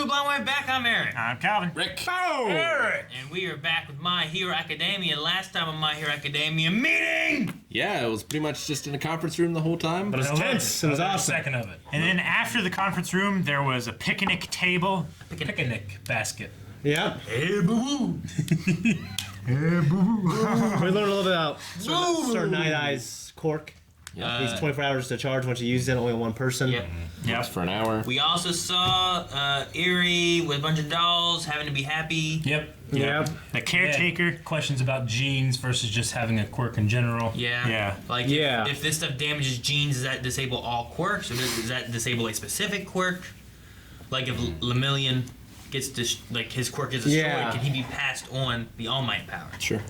Glad Way Back. I'm Aaron. I'm Calvin. Rick. Oh! Eric. And we are back with My Hero Academia. Last time on My Hero Academia meeting! Yeah, it was pretty much just in a conference room the whole time. But it was tense. It was awesome. Second of it. And then after the conference room, there was a picnic table. Picnic basket. Yep. Hey, boo-boo. We learned a little bit about Sir Night Eye's cork. Yeah. He's 24 hours to charge. Once you use it, only on one person. Yep. Just for an hour. We also saw Erie with a bunch of dolls having to be happy. Yep. The caretaker. Yeah. Questions about genes versus just having a quirk in general. Yeah. Yeah. Like, Yeah. If this stuff damages genes, does that disable all quirks? Or does that disable a specific quirk? Like, if Lemillion gets his quirk is destroyed, can he be passed on the All Might power? Sure.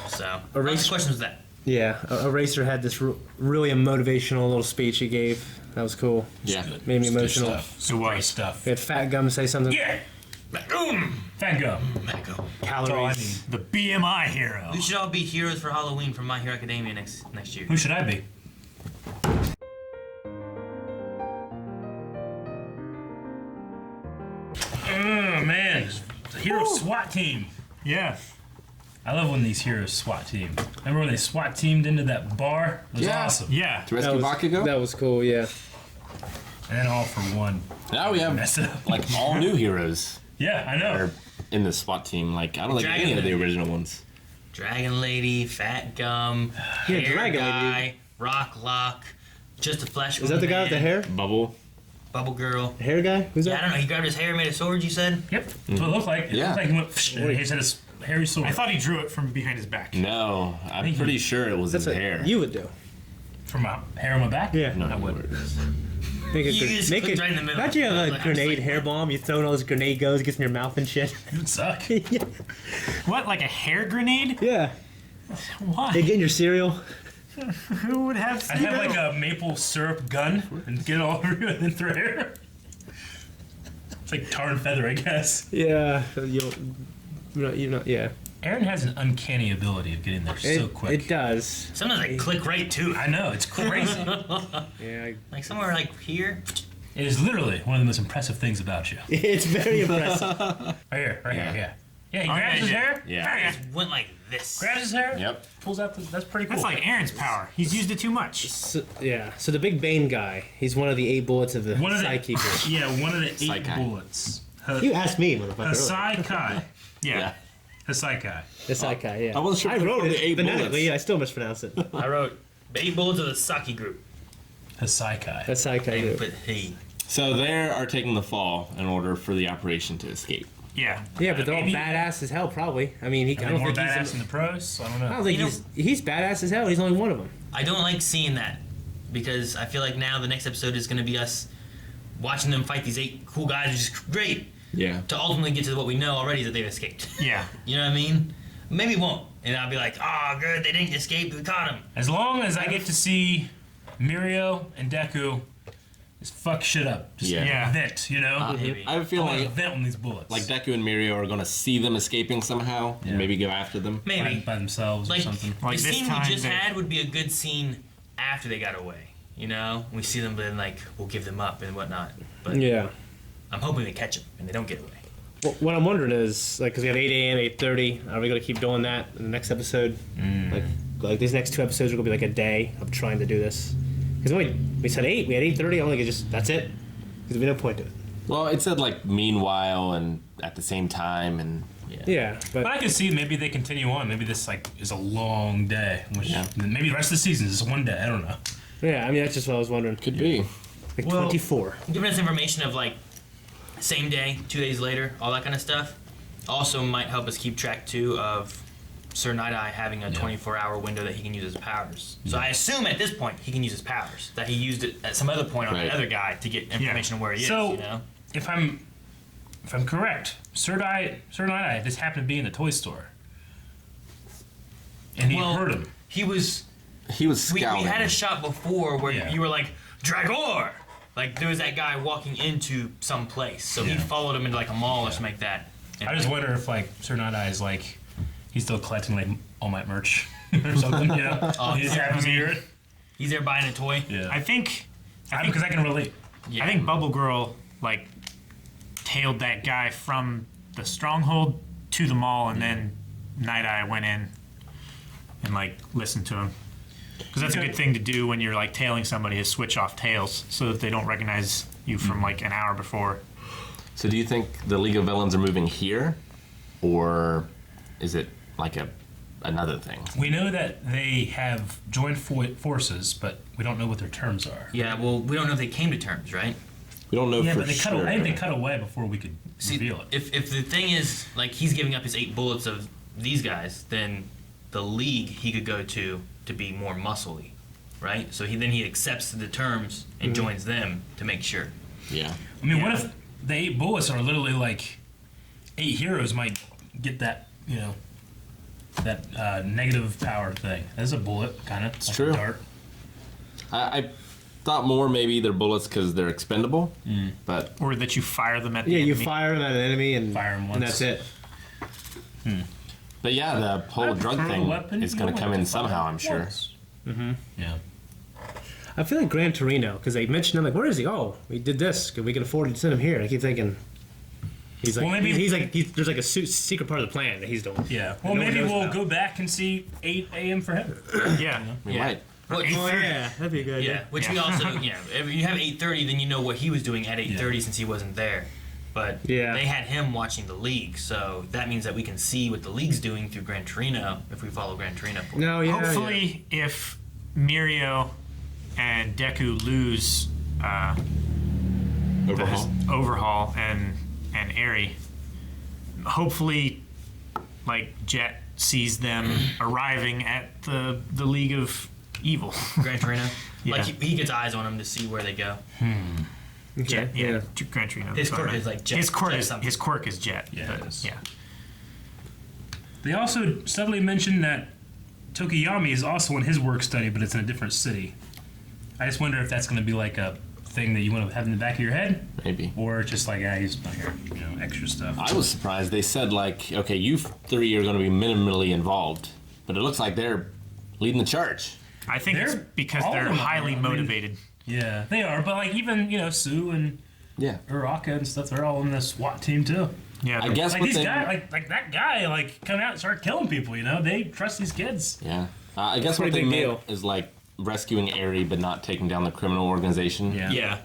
So, lots of questions with that. Yeah. Eraser had this really motivational little speech he gave. That was cool. Yeah. Made me emotional. So what? We had Fat Gum say something. Yeah. Fat gum. Echo. Calories. The BMI hero. We should all be heroes for Halloween from My Hero Academia next year. Who should I be? Oh man, the hero SWAT team. Yeah. I love when these heroes SWAT team. Remember when they SWAT teamed into that bar? It was awesome. Yeah. To rescue Bakugo? That was cool, yeah. And then all for one. Now we have Mess it up. like all new heroes Yeah, I know. are in the SWAT team. Like I don't think any of the original ones. Dragon Lady, Fat Gum, Yeah, Hair Dragon Guy, Lady. Rock Lock, Just a Flesh Is that the guy with the hair? Bubble. Bubble Girl. The hair guy? Who's Yeah, I that? don't know. He grabbed his hair and made a sword, you said? Yep. That's what it looked like. It Yeah. looked like he went and he had his hairy sword. I thought he drew it from behind his back. No, I'm pretty sure it was That's his what hair. you would do. From my hair on my back? Yeah. No, I would. You just clicked right in the middle. Imagine you have I a was grenade like, hair bomb. You throw in all those grenade goes, gets in your mouth and shit. It would suck. What? Like a hair grenade? Yeah. Why? They get in your cereal. Who would have? I'd have like a maple syrup gun and get it all over you and then throw hair. It's like tar and feather, I guess. Yeah. Yeah. Aaron has an uncanny ability of getting there so quick. It does. Sometimes I click right too. I know, it's crazy. Yeah. Like somewhere like here. It is literally one of the most impressive things about you. It's very impressive. Right here, yeah. Yeah, he grabs his hair. Yeah. It just went like this. Grabs his hair. Yep. Pulls out that's pretty cool. That's like Aaron's power. He's used it too much. So the big Bane guy, he's one of the 8 bullets of the Psykeeper. Yeah, one of the 8 Psykai. bullets. You asked me, motherfucker. Hasai Kai. Yeah. Hasai Kai. The Psykai, yeah. I wasn't sure I if wrote the it 8 phonetically, bullets. I still mispronounced it. I wrote the 8 bullets of the Saki group. Hasai Kai. That's Psykai. They Yeah. put hey. So they are taking the fall in order for the operation to escape. Yeah. Yeah, but they're all Maybe- badass as hell, probably. I mean, I don't more think badass he's. than the pros. So I don't know. I don't think You know- he's badass as hell. He's only one of them. I don't like seeing that because I feel like now the next episode is going to be us watching them fight these 8 cool guys, which is great. Yeah. To ultimately get to what we know already is that they've escaped. Yeah. You know what I mean? Maybe it won't. And I'll be like, oh, good, they didn't escape. We caught them. As long as I get to see Mirio and Deku just fuck shit up. Just Yeah. vent, you know? Maybe. I feel I want to like vent on these bullets. Deku and Mirio are going to see them escaping somehow and maybe go after them. Maybe. by themselves Like, or something. Like the this scene we time just they- had would be a good scene after they got away. You know? We see them, but then, like, we'll give them up and whatnot. But Yeah. I'm hoping they catch them and they don't get away. Well, what I'm wondering is, like, because we have 8 a.m., 8:30, are we going to keep doing that in the next episode? Like these next 2 episodes are going to be like a day of trying to do this. Because we said 8, we had 8:30, I don't think it's just, that's it. Because there's no point to it. Well, it said like meanwhile and at the same time and Yeah, But I can see maybe they continue on. Maybe this like is a long day. Which maybe the rest of the season is just one day. I don't know. yeah, I mean, that's just what I was wondering. could be. Like Well- 24. Giving us information of, like, same day, 2 days later, all that kind of stuff, also might help us keep track, too, of Sir Night Eye having a 24-hour window that he can use his powers. So I assume at this point he can use his powers. That he used it at some other point on Right. the other guy to get information on where he So- is, you know? If I'm correct, Sir Night Eye just happened to be in the toy store, and he heard him. He was... He was We scouting. had a shot before where Yeah. you were like, Dragor! Like, there was that guy walking into some place. So he followed him into, like, a mall or something like that. And I just wonder if like Sir Night Eye is like he's still collecting like All Might merch or something. You know, he just happens to hear it. he's there buying a toy. Yeah, I think because I can relate. Yeah. I think Bubble Girl like tailed that guy from the stronghold to the mall, and then Night Eye went in and like listened to him. Because that's a good thing to do when you're like tailing somebody, is switch off tails so that they don't recognize you from like an hour before. So do you think the League of Villains are moving here, or is it like another thing? We know that they have joined forces, but we don't know what their terms are. Yeah, well, we don't know if they came to terms, right? We don't know Yeah, for but they sure. cut away. I think they cut away before we could reveal it. If the thing is, like, he's giving up his 8 bullets of these guys, then the League he could go to be more muscly, right? So he accepts the terms and joins them to make sure. Yeah. I mean, what if the 8 bullets are literally like 8 heroes might get that, you know, that negative power thing? That's a bullet, kind of. It's like true. A dart. I thought more maybe they're bullets because they're expendable, but Or that you fire them at the Yeah, you enemy. fire them at an enemy and Fire 'em and once. that's it. but yeah, the whole drug Throw a thing weapon, is you going don't to come have in to fire somehow, I'm sure. once. Yeah. I feel like Gran Torino, because they mentioned him, like, where is he? Oh, we did this. We can afford to send him here. I keep thinking, he's like, Well, maybe- there's like a secret part of the plan that he's doing. Yeah. Well, no one maybe knows we'll about. go back and see 8 a.m. for him. Yeah. We Yeah. might. Well, Oh yeah, that'd be a good. yeah, which we also, if you have 8:30, then you know what he was doing at 8:30 since he wasn't there. But Yeah. they had him watching the League, so that means that we can see what the League's doing through Gran Torino if we follow Gran Torino. No, yeah. Hopefully, if Mirio and Deku lose Overhaul. and Eri, hopefully, like Jet sees them arriving at the League of Evil. Gran Torino, Yeah. like he gets eyes on them to see where they go. Okay, Jet, yeah, Gran Torino. His that's what I quirk meant. is like Jet. His quirk Jet is something. his quirk is Jet. Yeah, but, it is. yeah. They also subtly mentioned that Tokiyami is also in his work study, but it's in a different city. I just wonder if that's going to be like a thing that you want to have in the back of your head, Maybe. or just like, he's not here, extra stuff. I was surprised. They said, like, okay, you 3 are going to be minimally involved, but it looks like they're leading the charge. I think it's They're- because all of they're them are. highly I mean- motivated. Yeah, they are, but like even Sue and Yeah. Uraka and stuff, they're all in the SWAT team too. Yeah, I they're- guess Like what these they... guys, like that guy, like come out and start killing people. They trust these kids. Yeah. I guess what pretty they big meant deal. is, like, rescuing Eri, but not taking down the criminal organization. Yeah.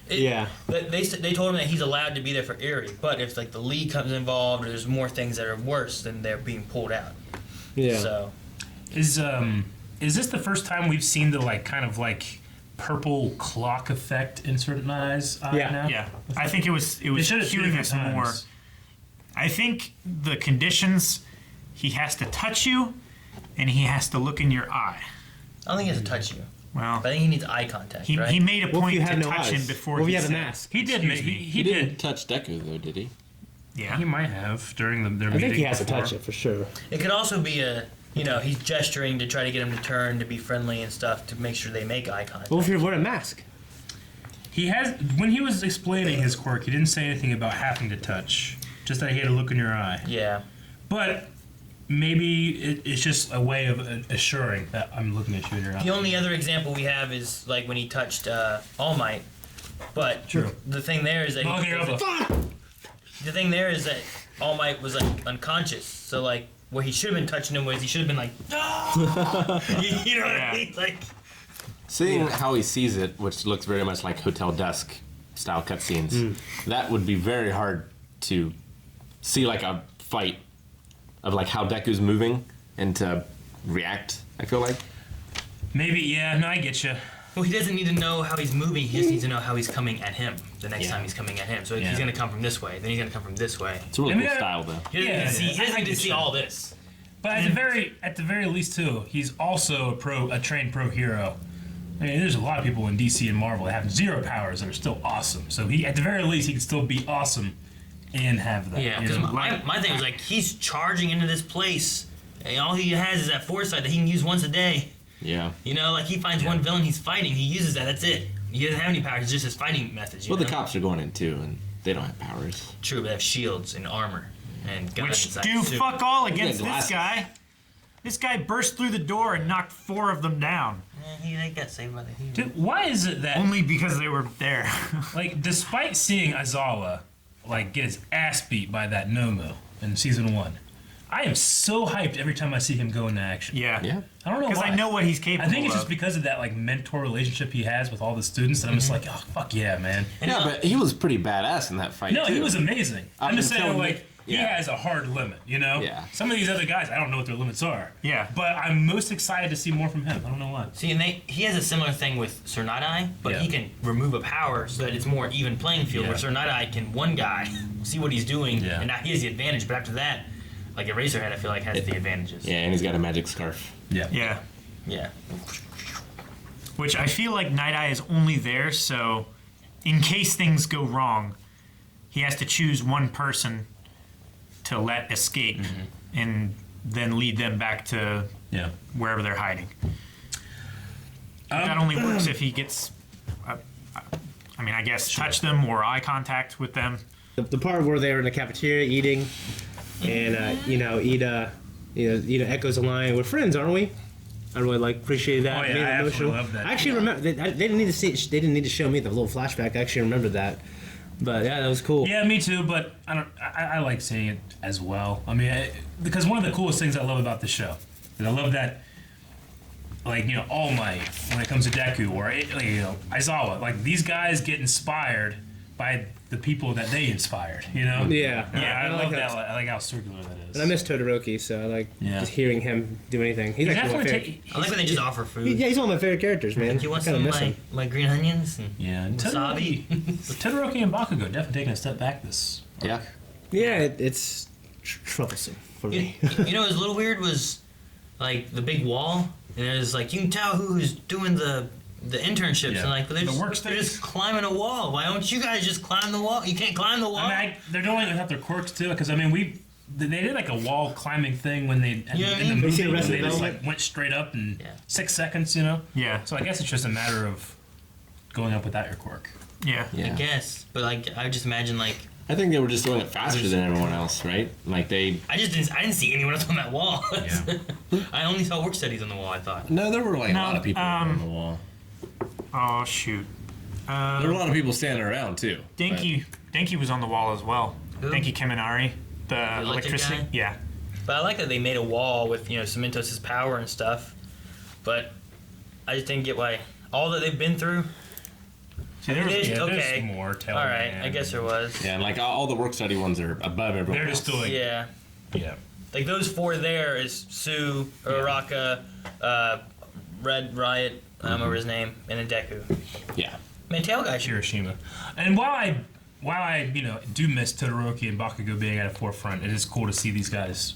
Yeah. They told him that he's allowed to be there for Erie, but if like the League comes involved or there's more things that are worse, then they're being pulled out. Yeah. So Is this the first time we've seen the like kind of like purple clock effect inserted in my eyes? Yeah. Now? yeah. I think it was They showed it 2 cueing different us more. times. I think the conditions, he has to touch you, and he has to look in your eye. I don't think he has to touch you. Well, I think he needs eye contact, he, right? he made a What if point you to had no touch him eyes? before What if he you had a said, mask? He did. Excuse He, me. he He did. didn't touch Deku, though, did he? Yeah. He might have during their I meeting. think he has to before. touch it for sure. It could also be he's gesturing to try to get him to turn, to be friendly and stuff, to make sure they make eye contact. Well, if you're wearing a mask. He has when he was explaining his quirk, he didn't say anything about having to touch. Just that he had to look in your eye. Yeah. But maybe it's just a way of assuring that I'm looking at you in your eye. The only other example we have is like when he touched All Might. But True. the thing there is that Oh, here, the thing there is that All Might was like unconscious. So like what he should have been touching him was he should have been like, you know what I mean? Like, Seeing how he sees it, which looks very much like Hotel Dusk style cutscenes, that would be very hard to see, like a fight of like how Deku's moving and to react. I feel like. Maybe, yeah. No, I get you. well, he doesn't need to know how he's moving. He just needs to know how he's coming at him the next Yeah. time he's coming at him. So if Yeah. he's gonna come from this way, then he's gonna come from this way. It's a really I mean, cool I- style, though. He doesn't Yeah, need to see, he doesn't I need to get see you. all this. But at the very least, too, he's also a trained pro hero. I mean, there's a lot of people in DC and Marvel that have 0 powers that are still awesome. So at the very least, he can still be awesome and have that. Yeah, you because know? my thing was like he's charging into this place, and all he has is that foresight that he can use once a day. Yeah. You know, like he finds one villain he's fighting, he uses that. That's it. He doesn't have any powers. It's just his fighting methods. You Well, the know? cops are going in too, and they don't have powers. True, but they have shields and armor and guns. Which inside do the suit. fuck all against Yeah, this glasses. guy. This guy burst through the door and knocked 4 of them down. They got saved by the hero. Dude, why is it that, Only because they were there. like, despite seeing Aizawa like get his ass beat by that Nomo in season 1. I am so hyped every time I see him go into action. Yeah. Yeah. I don't know why. Because I know what he's capable I think it's of. just because of that like mentor relationship he has with all the students that I'm just like, oh fuck yeah, man. Yeah, but he was pretty badass in that fight. No, too. he was amazing. I'm just saying, until like, he yeah. has a hard limit, you know? Yeah. Some of these other guys, I don't know what their limits are. Yeah. But I'm most excited to see more from him. I don't know why. See, and he has a similar thing with Sir Night-Eye, but Yeah. he can remove a power so that it's more even playing field. Yeah. Where Sir Night-Eye can one guy see what he's doing, Yeah. and now he has the advantage. But after that, like Eraserhead, I feel like has the advantages. Yeah, and he's got a magic scarf. Yeah. Yeah. Yeah. Which I feel like Night Eye is only there so, in case things go wrong, he has to choose one person to let escape and then lead them back to Yeah. wherever they're hiding. That only works if he gets, I mean, I guess, touch them or eye contact with them. The part where they were in the cafeteria eating, and Ida echoes a line, "We're friends, aren't we?" I really appreciated that. Oh, yeah, Made it I absolutely emotional. love that. I actually remember they didn't need to see. They didn't need to show me the little flashback. I actually remember that. But yeah, that was cool. Yeah, me too, but I like seeing it as well. I mean, because one of the coolest things I love about the show is I love that, like, you know, All Might, when it comes to Deku, or, you know, Aizawa, like, these guys get inspired by the people that they inspired, you know? Yeah. I like love that. that. I like how circular that is. And I miss Todoroki, so I like Yeah. just hearing him do anything. He's actually my favorite. I like when they just offer food. Yeah, he's one of my favorite characters, man. You want I kinda some miss him. like green onions and Yeah, and wasabi? Todoroki and Bakugo definitely taking a step back this. Yeah. Yeah, it's troublesome for me. You know, what was a little weird was like the big wall, and it was like you can tell who's doing the internships, Yeah. and like but they're The just, work they're just climbing a wall. Why don't you guys just climb the wall? You can't climb the wall. I mean, they're doing it without their quirks too, because I mean, they did like a wall climbing thing when they You know what I in the mean? movie You see when Arrested they just Development? like went straight up in Yeah. 6 seconds, you know. Yeah. So I guess it's just a matter of going up without your quirk. Yeah. I Yeah. guess, but like I would just imagine like I think they were just doing it faster than everyone else, right? Like they. I didn't see anyone else on that wall. Yeah. I only saw work studies on the wall. I thought. No, there were like a No, lot of people on the wall. Oh, shoot. There were a lot of people standing around too. Denki was on the wall as well. Who? Denki Kaminari, the electric electricity. guy? Yeah. But I like that they made a wall with Cementos' power and stuff. But I just didn't get why all that they've been through. See, there was, It is- Yeah, okay. there's more. All right, I guess there was. Yeah, and like all the work study ones are above everyone They're else. just doing. Yeah, Yeah. like those four there is Sue, Uraraka, Red Riot, I don't remember his name, and then Deku. Yeah. Man, tail guy should. Hiroshima. And while I do miss Todoroki and Bakugo being at a forefront, it is cool to see these guys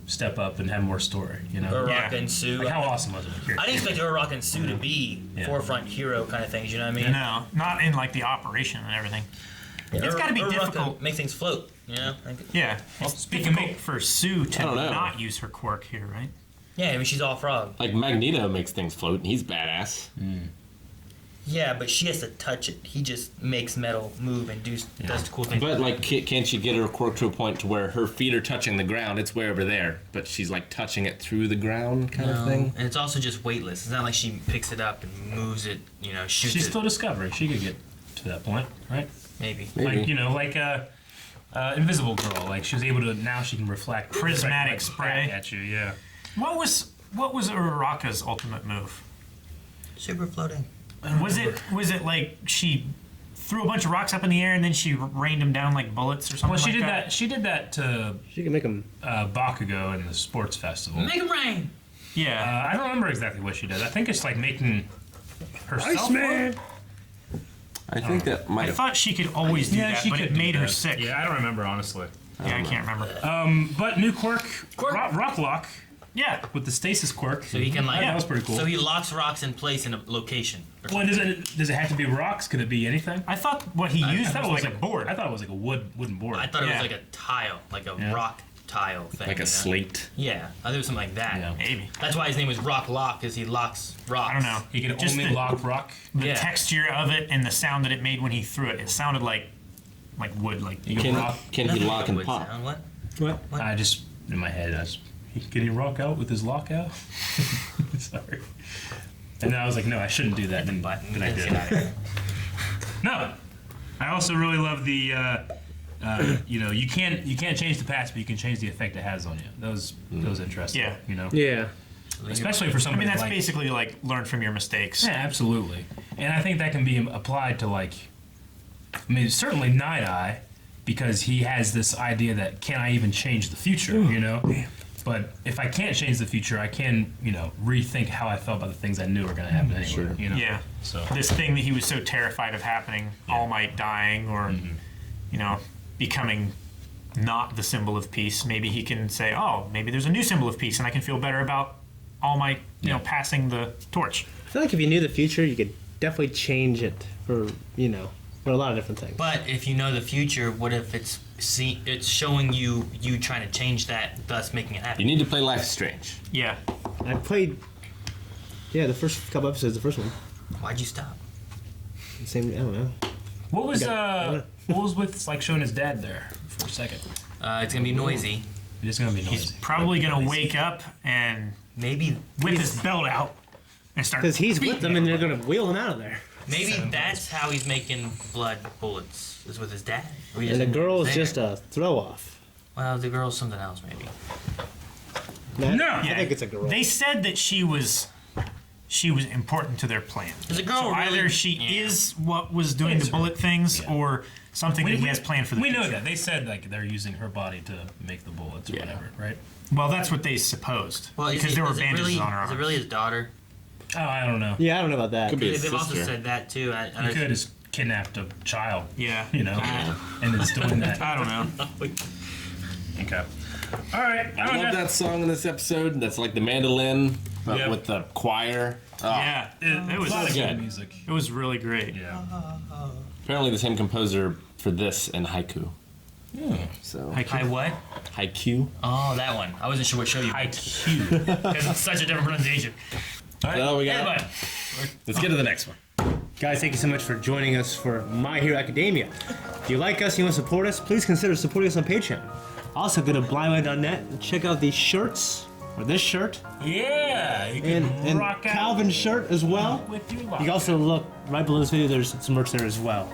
step up and have more story. You know. Uraraka Yeah. and Sue. Like how awesome was it? Here. I didn't expect Uraraka and Sue to be Yeah. forefront hero kind of things. You know what I mean? no, not in like the operation and everything. It's got to be Uraraka difficult. Make things float. You know? Like, Yeah. It's difficult for Sue to I don't know. not use her quirk here, right? yeah, I mean she's all frog. Like Magneto makes things float, and he's badass. Yeah, but she has to touch it. He just makes metal move and does cool things. But like, can't she get her quirk to a point to where her feet are touching the ground? It's way over there, but she's like touching it through the ground, kind of thing. And it's also just weightless. It's not like she picks it up and moves it. Shoots She's it. still discovering. She could get to that point, right? Maybe. Maybe. Like Invisible Girl. Like she was able to now she can reflect Prismatic right spray. back at you. Yeah. What was Uraraka's ultimate move? Super floating. Was it like she threw a bunch of rocks up in the air and then she rained them down like bullets or something? Well, she like did that. that. She did that to She can make him. Bakugo in the sports festival. Make it rain. Yeah. I don't remember exactly what she did. I think it's like making herself. Iceman! I think that might I have. thought she could always do that, but it made her sick. Yeah, I don't remember honestly. Yeah, I can't remember. But new quirk, Quirk. Rock Lock Yeah. with the stasis quirk. So he can like. Yeah, that was pretty cool. So he locks rocks in place in a location. Well, does it have to be rocks? Could it be anything? I thought what he I used thought was it like a board. I thought it was like a wooden board. I thought it Yeah. was like a tile, like a Yeah. rock tile thing. like a slate. Yeah, I think it was something like that. Yeah. Maybe. That's why his name was Rock Lock, because he locks rocks. I don't know. He could Just only the- lock rock. The Yeah. texture of it and the sound that it made when he threw it. It sounded like wood. Like You can rock. Can he Nothing lock like a and wood pop? sound. What? What? I just in my head. Can he rock out with his lockout? Sorry. And then I was like, no, I shouldn't do that. And then I Get did. out of here. No. I also really love the You know, you can't change the past, but you can change the effect it has on you. That was interesting. Yeah. You know. Yeah. Especially for I somebody. mean, that's like, basically like learn from your mistakes. Yeah, absolutely. And I think that can be applied to like, I mean, certainly Night Eye, because he has this idea that can I even change the future? You know. But if I can't change the future, I can, you know, rethink how I felt about the things I knew were going to happen anyway. Sure. You know? Yeah. So This thing that he was so terrified of happening, All Might dying, or you know, becoming not the symbol of peace. Maybe he can say, oh, maybe there's a new symbol of peace, and I can feel better about All Might, you know, passing the torch. I feel like if you knew the future, you could definitely change it for, you know, for a lot of different things. But if you know the future, what if it's showing you trying to change that, thus making it happen? You need to play Life is Strange. Yeah. I played, the first couple episodes, the first one. Why'd you stop? Same, I don't know. what was with like showing his dad there for a second? It's gonna be noisy. It is going to be noisy. He's probably gonna wake up and Maybe whip his belt out and start. Because he's with them and they're going to wheel him out of there. maybe that's how he's making blood bullets. Is with his dad. Or he And the doesn't girl is there. just a throw off. Well, the girl's something else, maybe. No! I think it's a girl. They said that she was important to their plan. Is the girl So really? either she is what was doing the bullet things, or something that he has planned for the We future. know that. They said like they're using her body to make the bullets or Yeah. whatever, right? Well, that's what they supposed. Well, because there were is it bandages really, on her arms. Is it really his daughter? Oh, I don't know. Yeah, I don't know about that. Could be his They've also sister. said that too. He could have kidnapped a child, Yeah. you know, and is doing that. I don't know. Okay. All right. I love that song in this episode. That's like the mandolin, but Yep. with the choir. Oh, Yeah, it was A lot of good. good music. it was really great. Yeah. Apparently the same composer for this and Haiku. Yeah. So Hi what? Haiku. Oh, that one. I wasn't sure what show you. IQ. Because it's such a different pronunciation. Is that all we got? Anyway, Let's get to the next one. Guys, thank you so much for joining us for My Hero Academia. If you like us and you want to support us, please consider supporting us on Patreon. Also, go to blindway.net and check out these shirts, or this shirt, Yeah. You can and rock out Calvin's shirt as well. with your You can also look right below this video, there's some merch there as well.